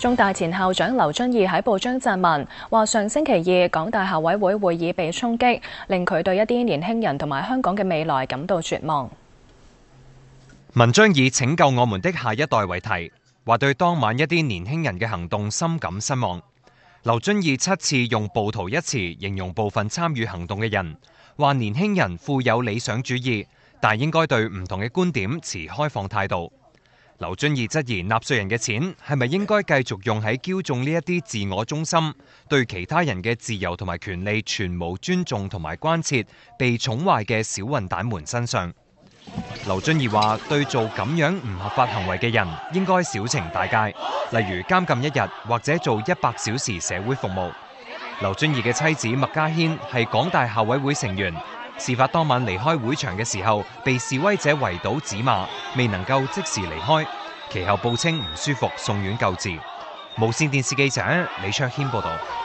中大前校長劉遵義喺報章撰文，話上星期二港大校委會會議被衝擊，令佢對一啲年輕人同埋香港嘅未來感到絕望。文章以拯救我們的下一代為題，話對當晚一啲年輕人嘅行動深感失望。劉遵義7次用暴徒一詞形容部分參與行動嘅人，話年輕人富有理想主義，但應該對唔同嘅觀點持開放態度。劉遵義質疑納稅人嘅錢係咪應該繼續用喺驕縱呢一啲自我中心、對其他人嘅自由同埋權利全無尊重同埋關切、被寵壞嘅小混蛋們身上。劉遵義話：對做咁樣唔合法行為嘅人，應該小懲大戒，例如監禁1日或者做100小時社會服務。劉遵義嘅妻子麥嘉軒係港大校委會成員，事發當晚離開會場嘅時候，被示威者圍堵指罵，未能夠即時離開，其後報稱唔舒服，送院救治。無線電視記者李卓軒報道。